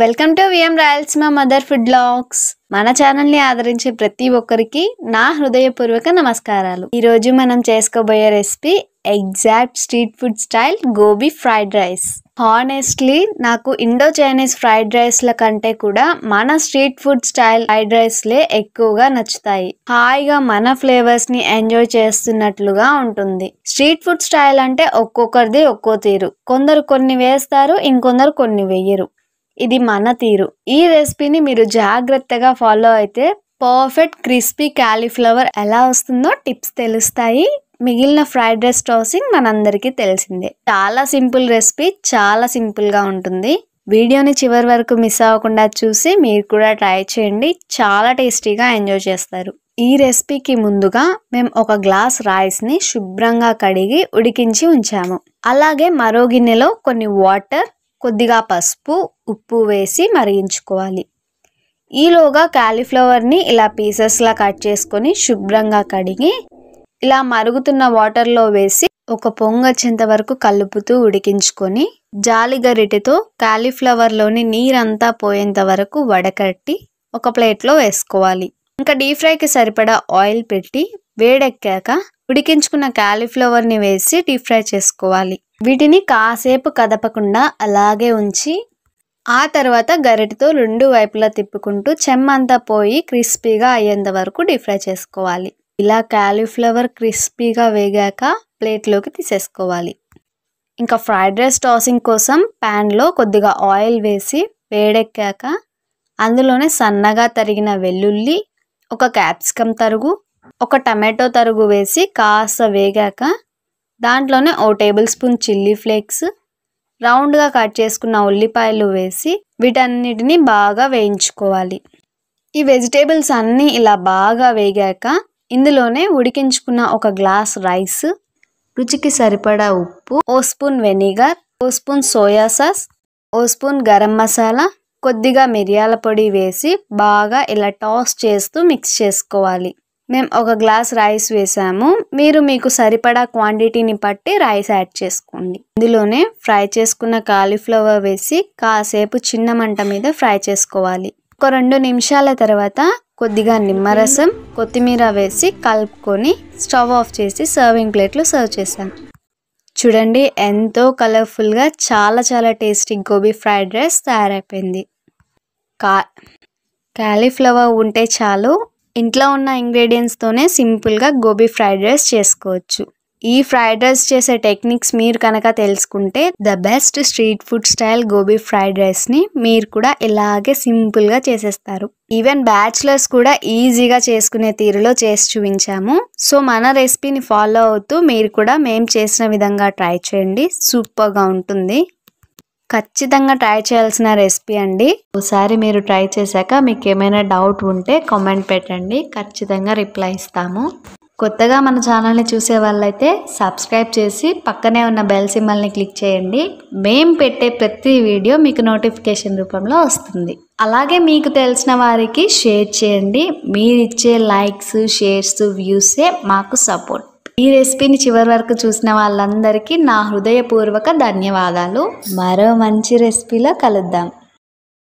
Welcome to VM Rayalaseema mother food blogs. మన channel ని ఆదరించే ప్రతి ఒక్కరికి నా హృదయపూర్వక నమస్కారాలు. ఈ రోజు మనం చేసుకోబోయే recipe exact street food style gobi fried rice. Honestly నాకు ఇండో చైనీస్ ఫ్రైడ్ రైస్ ల కంటే కూడా మన street food style fried rice లే ఎక్కువగా నచ్చుతాయి. హాయిగా మన ఫ్లేవర్స్ ని ఎంజాయ్ చేస్తున్నట్లుగా ఉంటుంది. స్ట్రీట్ ఫుడ్ స్టైల్ అంటే ఒక్కొక్కరిది ఒక్కో తీరు. కొందరు కొన్ని వేస్తారు, ఇంకొందరు కొన్ని వేయరు. ఇది మన తీరు. ఈ రెసిపీని మీరు జాగ్రత్తగా ఫాలో అయితే పర్ఫెక్ట్ క్రిస్పీ కాలీఫ్లవర్ ఎలా వస్తుందో టిప్స్ తెలుస్తాయి. మిగిలిన ఫ్రైడ్ రైస్ టాసింగ్ మనందరికీ తెలిసిందే. చాలా సింపుల్ రెసిపీ, చాలా సింపుల్ గా ఉంటుంది. వీడియోని చివరి వరకు మిస్ అవ్వకుండా చూసి మీరు కూడా ట్రై చేయండి. చాలా టేస్టీగా ఎంజాయ్ చేస్తారు. ఈ రెసిపీకి ముందుగా మేము ఒక గ్లాస్ రైస్ ని శుభ్రంగా కడిగి ఉడికించి ఉంచాము. అలాగే మరో గిన్నెలో కొన్ని వాటర్, కొద్దిగా పసుపు, ఉప్పు వేసి మరిగించుకోవాలి. ఈలోగా కాలీఫ్లవర్ని ఇలా పీసెస్లా కట్ చేసుకొని శుభ్రంగా కడిగి ఇలా మరుగుతున్న వాటర్లో వేసి ఒక పొంగు వచ్చేంత వరకు కలుపుతూ ఉడికించుకొని జాలి గరిటెతో కాలీఫ్లవర్లోని నీరంతా పోయేంత వరకు వడకట్టి ఒక ప్లేట్లో వేసుకోవాలి. ఇంకా డీప్ ఫ్రైకి సరిపడా ఆయిల్ పెట్టి వేడెక్కాక ఉడికించుకున్న కాలీఫ్లవర్ని వేసి డీప్ ఫ్రై చేసుకోవాలి. వీటిని కాసేపు కదపకుండా అలాగే ఉంచి ఆ తర్వాత గరిటెతో రెండు వైపులా తిప్పుకుంటూ చెమ్మంతా పోయి క్రిస్పీగా అయ్యేంత వరకు డీప్ ఫ్రై చేసుకోవాలి. ఇలా కాలీఫ్లవర్ క్రిస్పీగా వేగాక ప్లేట్లోకి తీసేసుకోవాలి. ఇంకా ఫ్రైడ్ రైస్ టాసింగ్ కోసం ప్యాన్లో కొద్దిగా ఆయిల్ వేసి వేడెక్కాక అందులోనే సన్నగా తరిగిన వెల్లుల్లి, ఒక క్యాప్సికమ్ తరుగు, ఒక టమాటో తరుగు వేసి కాస్త వేగాక దాంట్లోనే 1 టేబుల్ స్పూన్ చిల్లీ ఫ్లేక్స్, రౌండ్గా కట్ చేసుకున్న ఉల్లిపాయలు వేసి వీటన్నిటిని బాగా వేయించుకోవాలి. ఈ వెజిటేబుల్స్ అన్నీ ఇలా బాగా వేగాక ఇందులోనే ఉడికించుకున్న ఒక గ్లాస్ రైస్, రుచికి సరిపడా ఉప్పు, 1 spoon vinegar, 1 spoon soya sauce, 1 spoon garam masala, కొద్దిగా మిరియాల పొడి వేసి బాగా ఇలా టాస్ చేస్తూ మిక్స్ చేసుకోవాలి. మేము ఒక గ్లాస్ రైస్ వేసాము. మీరు మీకు సరిపడా క్వాంటిటీని బట్టి రైస్ యాడ్ చేసుకోండి. ఇందులోనే ఫ్రై చేసుకున్న కాలీఫ్లవర్ వేసి కాసేపు చిన్న మంట మీద ఫ్రై చేసుకోవాలి. ఒక 2 నిమిషాల తర్వాత కొద్దిగా నిమ్మరసం, కొత్తిమీర వేసి కలుపుకొని స్టవ్ ఆఫ్ చేసి సర్వింగ్ ప్లేట్లో సర్వ్ చేశాను. చూడండి, ఎంతో కలర్ఫుల్గా చాలా చాలా టేస్టీ గోబీ ఫ్రైడ్ రైస్ తయారైపోయింది. కాలీఫ్లవర్ ఉంటే చాలు, ఇంట్లో ఉన్న ఇంగ్రీడియంట్స్తోనే సింపుల్గా గోబీ ఫ్రైడ్ రైస్ చేసుకోవచ్చు. ఈ ఫ్రైడ్ రైస్ చేసే టెక్నిక్స్ మీరు కనుక తెలుసుకుంటే the best street food style gobi fried రైస్ని మీరు కూడా ఇలాగే సింపుల్గా చేసేస్తారు. ఈవెన్ బ్యాచులర్స్ కూడా ఈజీగా చేసుకునే తీరులో చేసి చూపించాము. సో మన రెసిపీని ఫాలో అవుతూ మీరు కూడా మేము చేసిన విధంగా ట్రై చేయండి. సూపర్గా ఉంటుంది. ఖచ్చితంగా ట్రై చేయాల్సిన రెసిపీ అండి. ఒకసారి మీరు ట్రై చేశాక మీకు ఏమైనా డౌట్ ఉంటే కామెంట్ పెట్టండి, ఖచ్చితంగా రిప్లై ఇస్తాము. కొత్తగా మన ఛానల్ని చూసే వాళ్ళైతే సబ్స్క్రైబ్ చేసి పక్కనే ఉన్న బెల్ సింబల్ని క్లిక్ చేయండి. మేము పెట్టే ప్రతి వీడియో మీకు నోటిఫికేషన్ రూపంలో వస్తుంది. అలాగే మీకు తెలిసిన వారికి షేర్ చేయండి. మీరు ఇచ్చే లైక్స్, షేర్స్, వ్యూసే మాకు సపోర్ట్. ఈ రెసిపీని చివరి వరకు చూసిన వాళ్ళందరికీ నా హృదయపూర్వక ధన్యవాదాలు. మరో మంచి రెసిపీలో కలుద్దాం.